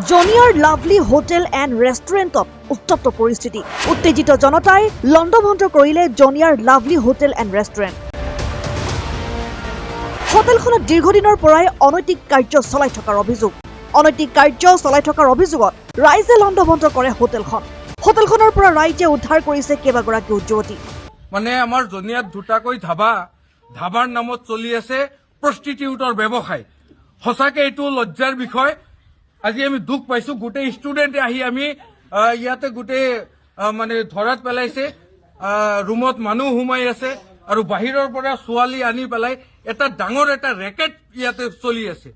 জনিয়াৰ lovely hotel and ৰেষ্টুৰেণ্টত উত্তপ্ত পৰিস্থিতি। উত্তেজিত জনতাই লণ্ডভণ্ড কৰিলে জনিয়াৰ লাভলি হোটেল এণ্ড ৰেষ্টুৰেণ্ট। হোটেলখনত দীৰ্ঘদিনৰ পৰাই অনৈতিক কাৰ্য চলাই থকাৰ অভিযোগ। অনৈতিক কাৰ্য চলাই থকাৰ অভিযোগত ৰাইজে লণ্ডভণ্ড কৰে হোটেলখন। হোটেলখনৰ পৰা ৰাইজে উদ্ধাৰ কৰিছে কেইবাগৰাকী যুৱতী। মানে আমাৰ জনিয়াত দুটাকৈ ধাবাৰ নামত চলি আছে প্ৰষ্টিটিউটৰ ব্যৱসায়। সঁচাকে এইটো লজ্জাৰ বিষয়। আজি আমি দুখ পাইছো, গোটেই ষ্টুডেণ্টে আহি আমি ইয়াতে গোটেই মানে ধৰাত পেলাইছে। ৰুমত মানুহ সোমাই আছে আৰু বাহিৰৰ পৰা ছোৱালী আনি পেলাই এটা ডাঙৰ এটা ৰেকেট ইয়াতে চলি আছে।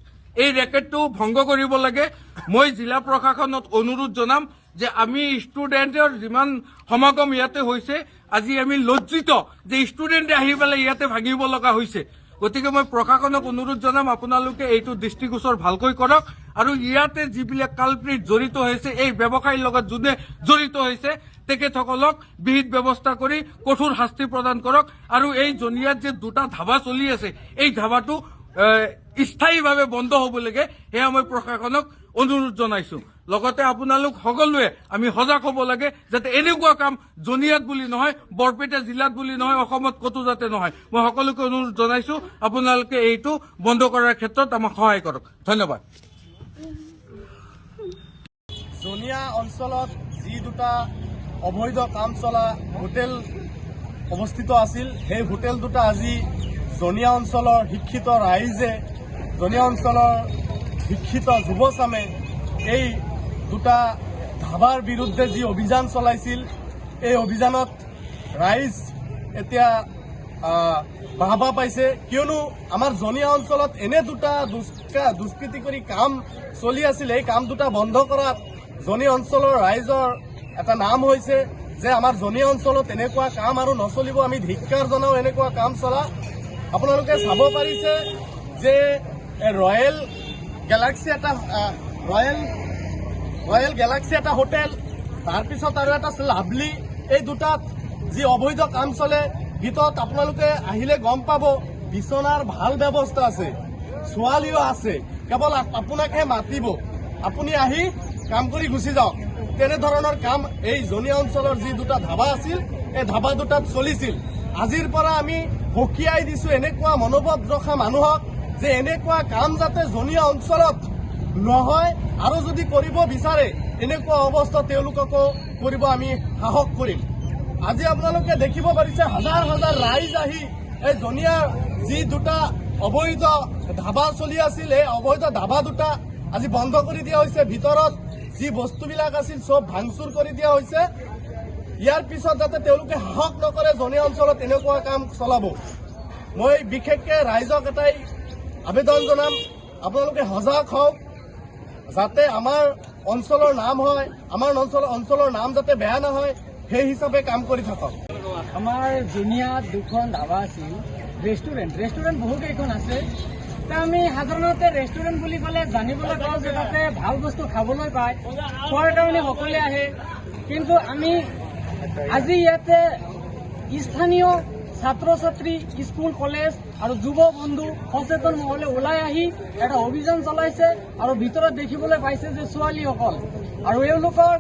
এই ৰেকেটটো ভংগ কৰিব লাগে। মই জিলা প্ৰশাসনক অনুৰোধ জনাম যে আমি ষ্টুডেণ্টৰ যিমান সমাগম ইয়াতে হৈছে, আজি আমি লজ্জিত যে ষ্টুডেণ্টে আহি পেলাই ইয়াতে ভাঙিব লগা হৈছে। গতিকে মই প্ৰশাসনক অনুৰোধ জনাম, আপোনালোকে এইটো দৃষ্টিগোচৰ ভালকৈ কৰক আৰু ইয়াতে যিবিলাক কালপ্ৰিট জড়িত হৈছে, এই ব্যৱসায়ৰ লগত যোনে জড়িত হৈছে তেখেতসকলক বিহিত ব্যৱস্থা কৰি কঠোৰ শাস্তি প্ৰদান কৰক। আৰু এই জনিয়াত যে দুটা ধাবা চলি আছে, এই ধাবাটো স্থায়ীভাৱে বন্ধ হ'ব লাগে, সেয়া মই প্ৰশাসনক অনুৰোধ জনাইছো। লগতে আপোনালোক সকলোৱে আমি সজাগ হ'ব লাগে যাতে এনেকুৱা কাম জনিয়াত বুলি নহয়, বৰপেটা জিলাত বুলি নহয়, অসমত ক'তো যাতে নহয়। মই সকলোকে অনুৰোধ জনাইছো, আপোনালোকে এইটো বন্ধ কৰাৰ ক্ষেত্ৰত আমাক সহায় কৰক। ধন্যবাদ। জনিয়া অঞ্চলত যি দুটা অবৈধ কাম চলা হোটেল অৱস্থিত আছিল, সেই হোটেল দুটা আজি জনিয়া অঞ্চলৰ শিক্ষিত ৰাইজে, জনিয়া অঞ্চলৰ শিক্ষিত যুৱচামে এই দুটা ধাবাৰ বিৰুদ্ধে যি অভিযান চলাইছিল, এই অভিযানত ৰাইজ এতিয়া বাহবা পাইছে। কিয়নো আমাৰ জনিয়া অঞ্চলত এনে দুটা দুষ্কৃতিকৰী কাম চলি আছিল, এই কাম দুটা বন্ধ কৰাত জনিয়া অঞ্চলৰ ৰাইজৰ এটা নাম হৈছে যে আমাৰ জনিয়া অঞ্চলত এনেকুৱা কাম আৰু নচলিব। আমি ধিক্কাৰ জনাও এনেকুৱা কাম চলা। আপোনালোকে চাব পাৰিছে যে ৰয়েল গেলাক্সি এটা হোটেল, তাৰপিছত আৰু এটা আছে লাভলি, এই দুটাত যি অবৈধ কাম চলে, ভিতৰত আপোনালোকে আহিলে গম পাব বিচনাৰ ভাল ব্যৱস্থা আছে, ছোৱালীও আছে, কেৱল আপোনাকহে মাতিব, আপুনি আহি কাম কৰি গুচি যাওক। তেনেধৰণৰ কাম এই জনিয়া অঞ্চলৰ যি দুটা ধাবা আছিল, এই ধাবা দুটাত চলিছিল। আজিৰ পৰা আমি সকীয়াই দিছো এনেকুৱা মনোভাৱ ৰখা মানুহক যে এনেকুৱা কাম যাতে জনিয়া অঞ্চলত নহয়, আৰু যদি কৰিব বিচাৰে এনেকুৱা অৱস্থা তেওঁলোককো কৰিব আমি সাহস কৰিম। আজি আপোনালোকে দেখিব পাৰিছে হাজাৰ হাজাৰ ৰাইজ আহি এই জনিয়াৰ যি দুটা অবৈধ ধাবা চলি আছিল, এই অবৈধ ধাবা দুটা আজি বন্ধ কৰি দিয়া হৈছে। ভিতৰত যি বস্তুবিলাক আছিল চব ভাঙচুৰ কৰি দিয়া হৈছে। ইয়াৰ পিছত যাতে তেওঁলোকে সাহস নকৰে জনিয়া অঞ্চলত এনেকুৱা কাম চলাব। মই বিশেষকৈ ৰাইজক এটাই আবেদন জনাম, আপোনালোকে সজাগ হওক, যাতে আমাৰ অঞ্চলৰ নাম হয়, আমাৰ অঞ্চলৰ নাম যাতে বেয়া নহয়, সেই হিচাপে কাম কৰি থাকক। আমাৰ জনিয়াত দুখন ধাবা আছিল, ৰেষ্টুৰেণ্ট বহুকেইখন আছে। আমি সাধাৰণতে ৰেষ্টুৰেণ্ট বুলি ক'লে জানিবলৈ পাওঁ যে তাতে ভাল বস্তু খাবলৈ পায়, খোৱাৰ কাৰণে সকলোৱে আহে। কিন্তু আমি আজি ইয়াতে স্থানীয় ছাত্ৰ ছাত্ৰী, স্কুল কলেজ আৰু যুৱ বন্ধু সচেতন মহলে ওলাই আহি এটা অভিযান চলাইছে আৰু ভিতৰত দেখিবলৈ পাইছে যে ছোৱালীসকল আৰু এওঁলোকৰ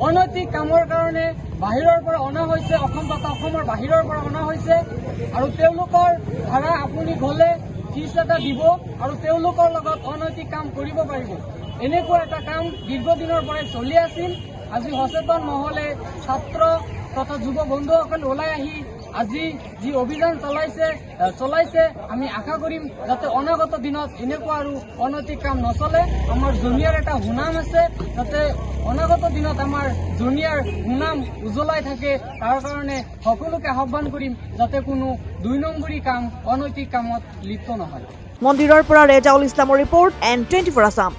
অনৈতিক কামৰ কাৰণে বাহিৰৰ পৰা অনা হৈছে, অসমৰ বাহিৰৰ পৰা অনা হৈছে। আৰু তেওঁলোকৰ ভাড়া আপুনি গ'লে ফিজ এটা দিব আৰু তেওঁলোকৰ লগত অনৈতিক কাম কৰিব পাৰিব। এনেকুৱা এটা কাম দীৰ্ঘদিনৰ পৰাই চলি আছিল। আজি সচেতন মহলে, ছাত্ৰ তথা যুৱ বন্ধুসকল ওলাই আহি আজি যি অভিযান চলাইছে, আমি আশা কৰিম যাতে অনাগত দিনত এনেকুৱা আৰু অনৈতিক কাম নচলে। আমাৰ জনিয়াৰ এটা সুনাম আছে, যাতে অনাগত দিনত আমাৰ জনিয়াৰ সুনাম উজ্বলাই থাকে। তাৰ কাৰণে সকলোকে আহ্বান কৰিম যাতে কোনো ২ নম্বৰী কাম, অনৈতিক কামত লিপ্ত নহয়। মন্দিৰৰ পৰা ৰেজাউল ইছলামৰ ৰিপৰ্ট, N24 আছাম।